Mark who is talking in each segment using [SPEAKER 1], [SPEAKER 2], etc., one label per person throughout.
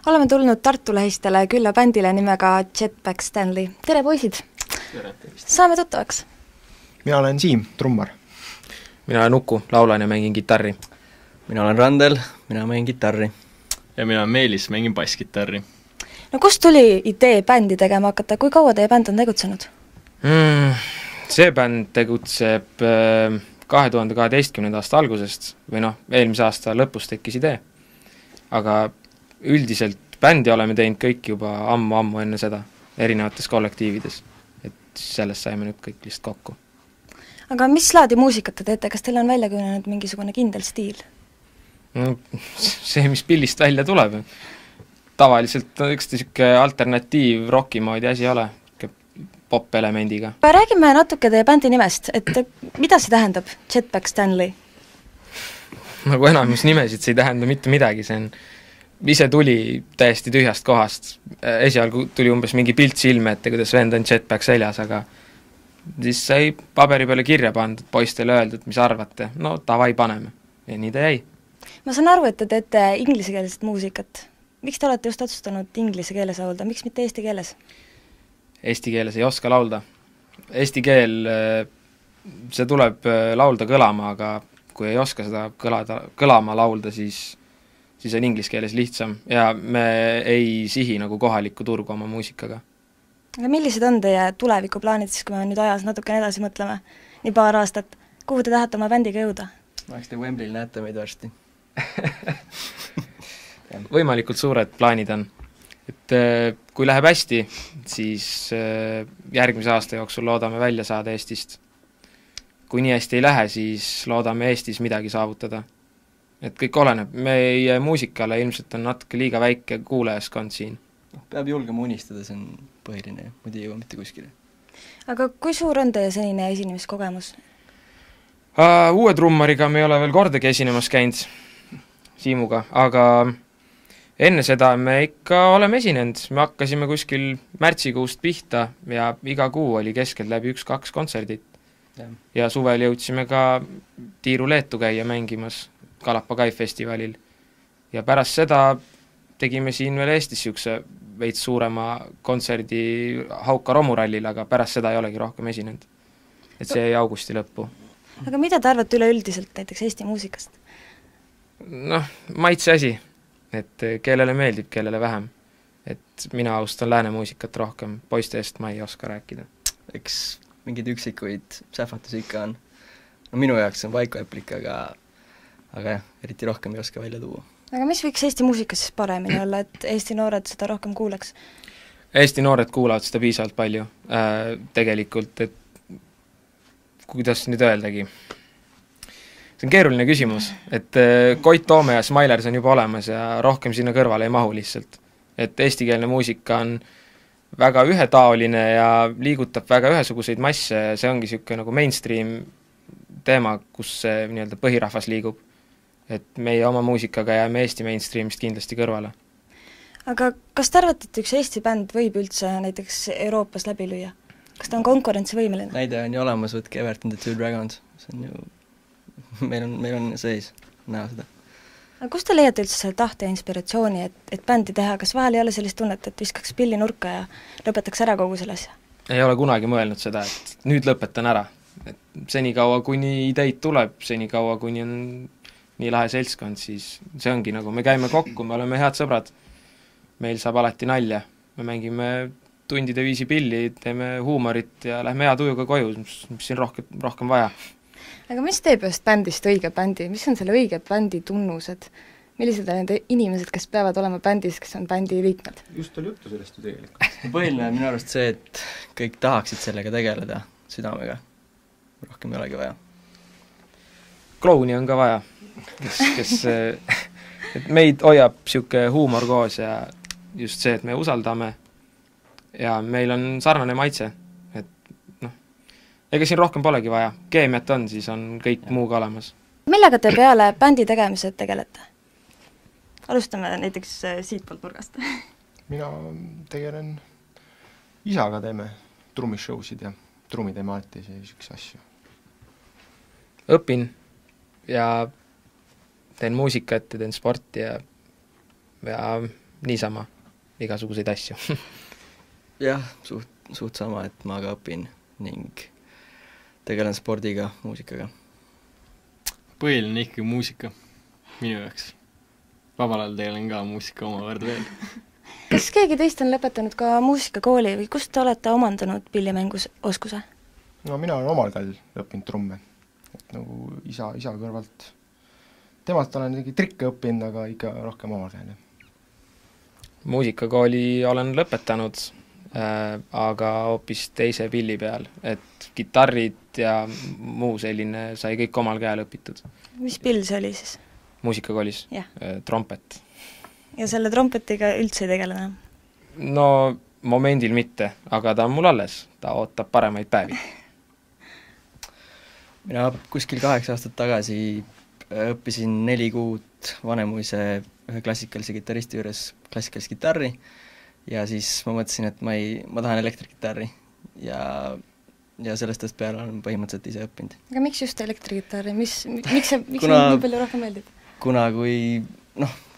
[SPEAKER 1] Oleme tulnud Tartu lähistele külla bändile nimega Jetpack Stanley. Tere poisid!
[SPEAKER 2] Tere!
[SPEAKER 1] Saame tuttavaks!
[SPEAKER 3] Mina olen Siim, trummar.
[SPEAKER 2] Mina olen Uku, laulan ja mängin kitarri.
[SPEAKER 4] Mina olen Randel, mina mängin kitarri.
[SPEAKER 5] Ja mina olen Meelis, mängin basskitarri.
[SPEAKER 1] No kust tuli idee bändi tegema hakata, kui kaua teie bänd on tegutsenud?
[SPEAKER 2] See bänd tegutseb 2012. aasta algusest või eelmise aasta lõpus tekkis idee. Aga üldiselt bändi oleme teinud kõik juba ammu enne seda, erinevates kollektiivides. Et sellest saime nüüd kõik lihtsalt kokku.
[SPEAKER 1] Aga mis laadi muusikat te teete, kas teil on välja kujunenud mingisugune kindel stiil?
[SPEAKER 2] See, mis pillist välja tuleb. Tavaliselt üks niisugune alternatiiv rocki moodi asi ole. pop-elemendiga.
[SPEAKER 1] Räägime natuke teie bändi nimest, et mida see tähendab, Jetpack Stanley?
[SPEAKER 2] Nagu enamus nimesid, see ei tähenda mitte midagi, see on, ise tuli täiesti tühjast kohast. Esialgu tuli umbes mingi pilt silme ette, kuidas vend on Jetpack seljas, aga siis sai paberi peale kirja pandud, poistele öeldud, mis arvate, no davai paneme. Ja nii ta jäi.
[SPEAKER 1] Ma saan aru, et te teete inglisekeelset muusikat. Miks te olete just otsustanud inglise keeles laulda, miks mitte eesti keeles?
[SPEAKER 2] Eesti keeles ei oska laulda. Eesti keel, see tuleb laulda kõlama, aga kui ei oska seda kõlama laulda, siis on inglise keeles lihtsam ja me ei sihi nagu kohalikku turgu oma muusikaga.
[SPEAKER 1] Aga millised on teie tulevikuplaanid siis, kui me nüüd ajas natukene edasi mõtleme, nii paar aastat, kuhu te tahate oma bändiga jõuda?
[SPEAKER 4] Eks te Wembley'l näete meid varsti.
[SPEAKER 2] Võimalikult suured plaanid on. Et kui läheb hästi, siis järgmise aasta jooksul loodame välja saada Eestist. Kui nii hästi ei lähe, siis loodame Eestis midagi saavutada. Et kõik oleneb, meie muusikale ilmselt on natuke liiga väike kuulajaskond siin.
[SPEAKER 4] Peab julgema unistada, see on põhiline, muidu ei jõua mitte kuskile.
[SPEAKER 1] Aga kui suur on teie senine esinemiskogemus?
[SPEAKER 2] Uue trummariga me ei ole veel kordagi esinemas käinud, Siimuga, aga enne seda me ikka oleme esinenud, me hakkasime kuskil märtsikuust pihta ja iga kuu oli keskelt läbi 1-2 kontserdit. Ja suvel jõudsime ka Tiiru Leetu käia mängimas Kalapagai festivalil. Ja pärast seda tegime siin veel Eestis siukse veits suurema kontserdi Hauka romurallil, aga pärast seda ei olegi rohkem esinenud. Et see jäi augusti lõppu.
[SPEAKER 1] Aga mida te arvate üleüldiselt näiteks Eesti muusikast?
[SPEAKER 2] Noh, maitse asi. Et kellele meeldib, kellele vähem. Et mina austan lääne muusikat rohkem, poiste eest ma ei oska rääkida.
[SPEAKER 4] Eks mingid üksikuid sähvatusi ikka on. No minu jaoks on Vaiko Eplik, aga jah, eriti rohkem ei oska välja tuua.
[SPEAKER 1] Aga mis võiks Eesti muusikas siis paremini olla, et Eesti noored seda rohkem kuuleks?
[SPEAKER 2] Eesti noored kuulavad seda piisavalt palju. Tegelikult, et kuidas nüüd öeldagi? See on keeruline küsimus, et Koit Toome ja Smailers on juba olemas ja rohkem sinna kõrvale ei mahu lihtsalt. Et eestikeelne muusika on väga ühetaoline ja liigutab väga ühesuguseid masse ja see ongi siuke nagu mainstream teema, kus see nii-öelda põhirahvas liigub. Et meie oma muusikaga jääme Eesti mainstreamist kindlasti kõrvale.
[SPEAKER 1] Aga kas te arvate, et üks Eesti bänd võib üldse näiteks Euroopas läbi lüüa? Kas ta on konkurentsivõimeline?
[SPEAKER 4] Näide on ju olemas, võtke Everton the Two Dragons, see on ju meil on sees näha seda.
[SPEAKER 1] Aga kust te leiate üldse selle tahte ja inspiratsiooni, et bändi teha? Kas vahel ei ole sellist tunnet, et viskaks pilli nurka ja lõpetaks ära kogu selle asja?
[SPEAKER 2] Ei ole kunagi mõelnud seda, et nüüd lõpetan ära. Et senikaua, kuni ideid tuleb, senikaua, kuni on nii lahe seltskond, siis see ongi nagu, me käime kokku, me oleme head sõbrad, meil saab alati nalja, me mängime tundide viisi pilli, teeme huumorit ja lähme hea tujuga koju, mis siin rohkem vaja.
[SPEAKER 1] Aga mis teeb just bändist õige bändi? Mis on selle õige bändi tunnused? Millised on need inimesed, kes peavad olema bändis, kes on bändi liikmed?
[SPEAKER 3] Just oli juttu sellest ju tegelikult.
[SPEAKER 4] Põhiline on minu arust see, et kõik tahaksid sellega tegeleda südamega. Rohkem ei olegi vaja.
[SPEAKER 2] Klouni on ka vaja, kes et meid hoiab siuke huumor koos ja just see, et me usaldame ja meil on sarnane maitse. Ega siin rohkem polegi vaja. Keemiat on, siis on kõik muuga olemas.
[SPEAKER 1] Millega te peale bändi tegemised tegelete? Alustame näiteks siitpoolt nurgast.
[SPEAKER 3] Mina tegelen isaga, teeme trummishowsid ja trummi teeme alati ja selliseks asju.
[SPEAKER 2] Õpin ja teen muusikat ja teen sporti ja niisama igasuguseid asju.
[SPEAKER 4] Jah, suht sama, et ma ka õpin ning tegelen spordiga, muusikaga.
[SPEAKER 5] Põhiline ikkagi muusika, minu jaoks. Vabal ajal tegelen ka muusika omavõrd veel.
[SPEAKER 1] Kas keegi teist on lõpetanud ka muusikakooli või kust te olete omandanud pillimängus oskuse?
[SPEAKER 3] No mina olen omal käel õppinud trumme, et nagu isa kõrvalt. Temalt olen trikke õppinud, aga ikka rohkem omal käel.
[SPEAKER 2] Muusikakooli olen lõpetanud, aga hoopis teise pilli peal, et kitarrid ja muu selline sai kõik omal käel õpitud.
[SPEAKER 1] Mis pill see oli siis?
[SPEAKER 2] Muusikakoolis, trompet.
[SPEAKER 1] Ja selle trompetiga üldse ei tegele enam?
[SPEAKER 2] No momendil mitte, aga ta on mul alles, ta ootab paremaid päevi.
[SPEAKER 4] mina kuskil 8 aastat tagasi õppisin 4 kuud Vanemuise ühe klassikalise kitarristi juures klassikalist kitarri ja siis ma mõtlesin, et ma tahan elektrikitarri ja sellest ajast peale olen põhimõtteliselt ise õppinud.
[SPEAKER 1] aga miks just elektrikitarri, miks see nii palju rohkem meeldib?
[SPEAKER 4] Kuna kui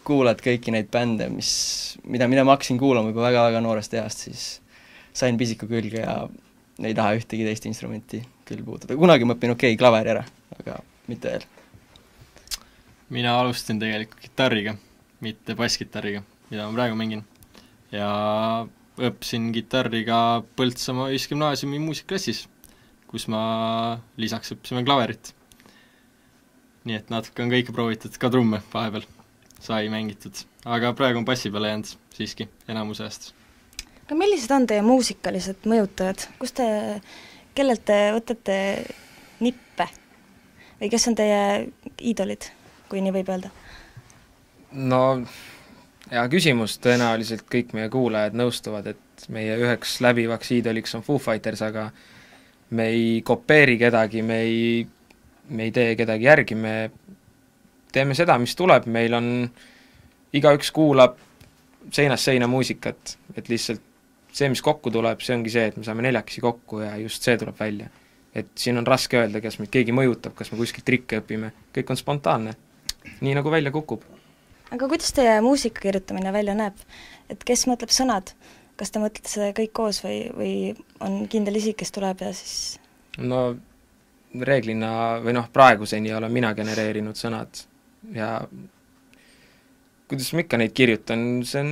[SPEAKER 4] kuulad kõiki neid bände, mida ma hakkasin kuulama juba väga-väga noorest east, siis sain pisiku külge ja ei taha ühtegi teist instrumenti küll puudutada. Kunagi ma õpin klaveri ära, aga mitte veel.
[SPEAKER 5] Mina alustasin tegelikult kitarriga, mitte basskitarriga, mida ma praegu mängin. Ja õppisin kitarriga Põltsamaa ühisgümnaasiumi muusikaklassis, kus ma lisaks õppisime klaverit. Nii et natuke on kõike proovitud, ka trumme vahepeal sai mängitud, aga praegu on bassi peale jäänud siiski enamuse ajast.
[SPEAKER 1] Aga millised on teie muusikalised mõjutajad? Kellelt te võtate nippe? Või kes on teie iidolid, kui nii võib öelda?
[SPEAKER 2] No, hea küsimus, tõenäoliselt kõik meie kuulajad nõustuvad, et meie üheks läbivaks iidoliks on Foo Fighters, aga me ei kopeeri kedagi, me ei tee kedagi järgi, me teeme seda, mis tuleb, meil on, igaüks kuulab seinast seina muusikat, et lihtsalt see, mis kokku tuleb, see ongi see, et me saame 4 kokku ja just see tuleb välja. Et siin on raske öelda, kas meid keegi mõjutab, kas me kuskilt trikke õpime, kõik on spontaanne, nii nagu välja kukub.
[SPEAKER 1] Aga kuidas teie muusika kirjutamine välja näeb? Et kes mõtleb sõnad? Kas te mõtlete seda kõik koos või on kindel isik, kes tuleb ja siis...
[SPEAKER 2] No reeglina, või praeguseni olen mina genereerinud sõnad ja kuidas ma ikka neid kirjutan, see on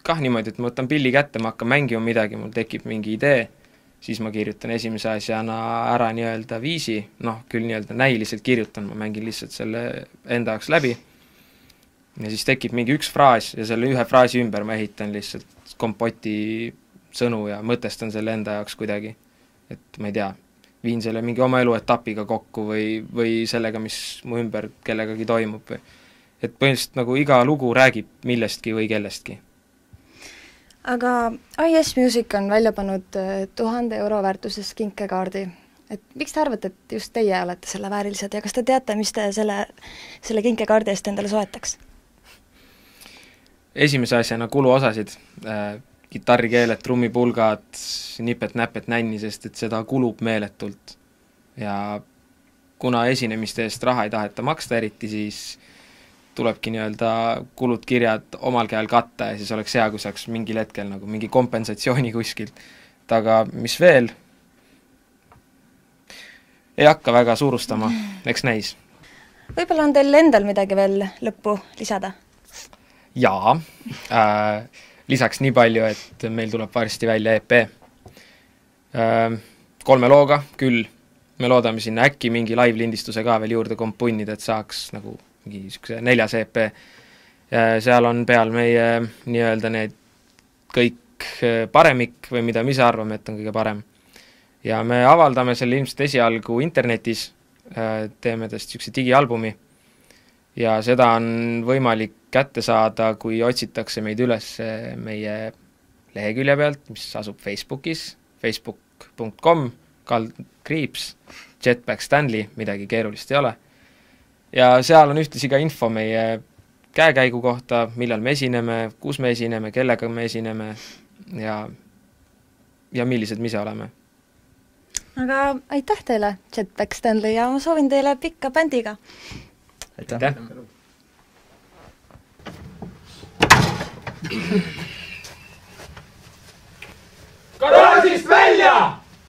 [SPEAKER 2] kah niimoodi, et ma võtan pilli kätte, ma hakkan mängima midagi, mul tekib mingi idee, siis ma kirjutan esimese asjana ära nii-öelda viisi, küll nii-öelda näiliselt kirjutan, ma mängin lihtsalt selle enda jaoks läbi ja siis tekib mingi üks fraas ja selle ühe fraasi ümber ma ehitan lihtsalt kompoti sõnu ja mõtestan selle enda jaoks kuidagi, et ma ei tea, viin selle mingi oma eluetapiga kokku või sellega, mis mu ümber kellegagi toimub. Et põhimõtteliselt nagu iga lugu räägib millestki või kellestki.
[SPEAKER 1] Aga IS Music on välja pannud 1000 euro väärtuses kinkekaardi. Et miks te arvate, et just teie olete selle väärilised ja kas te teate, mis te selle kinkekaardi eest endale soetaks?
[SPEAKER 2] Esimese asjana kuluosasid, kitarrikeeled, trummipulgad, nipet-näpet nänni, sest et seda kulub meeletult. Ja kuna esinemiste eest raha ei taheta maksta eriti, siis tulebki nii-öelda kulud kirjad omal käel katta ja siis oleks hea, kui saaks mingil hetkel nagu mingi kompensatsiooni kuskilt. Aga mis veel? Ei hakka väga suurustama, eks näis.
[SPEAKER 1] Võib-olla on teil endal midagi veel lõppu lisada?
[SPEAKER 2] Jaa, lisaks nii palju, et meil tuleb varsti välja EP. 3 looga, küll me loodame sinna äkki mingi live-lindistuse ka veel juurde kompunnida, et saaks nagu mingi 4 EP. Seal on peal meie nii-öelda need kõik paremik või mida me ise arvame, et on kõige parem. Ja me avaldame selle ilmselt esialgu internetis, teeme tast niisuguse digialbumi ja seda on võimalik kätte saada, kui otsitakse meid üles meie lehekülje pealt, mis asub Facebookis, facebook.com// Jetpack Stanley, midagi keerulist ei ole. Ja seal on ühtlasi ka info meie käekäigu kohta, millal me esineme, kus me esineme, kellega me esineme ja millised me ise oleme.
[SPEAKER 1] Aga aitäh teile, Jetpack Stanley, ja ma soovin teile pikka bändiga.
[SPEAKER 4] Aitäh!
[SPEAKER 6] Garaažist välja!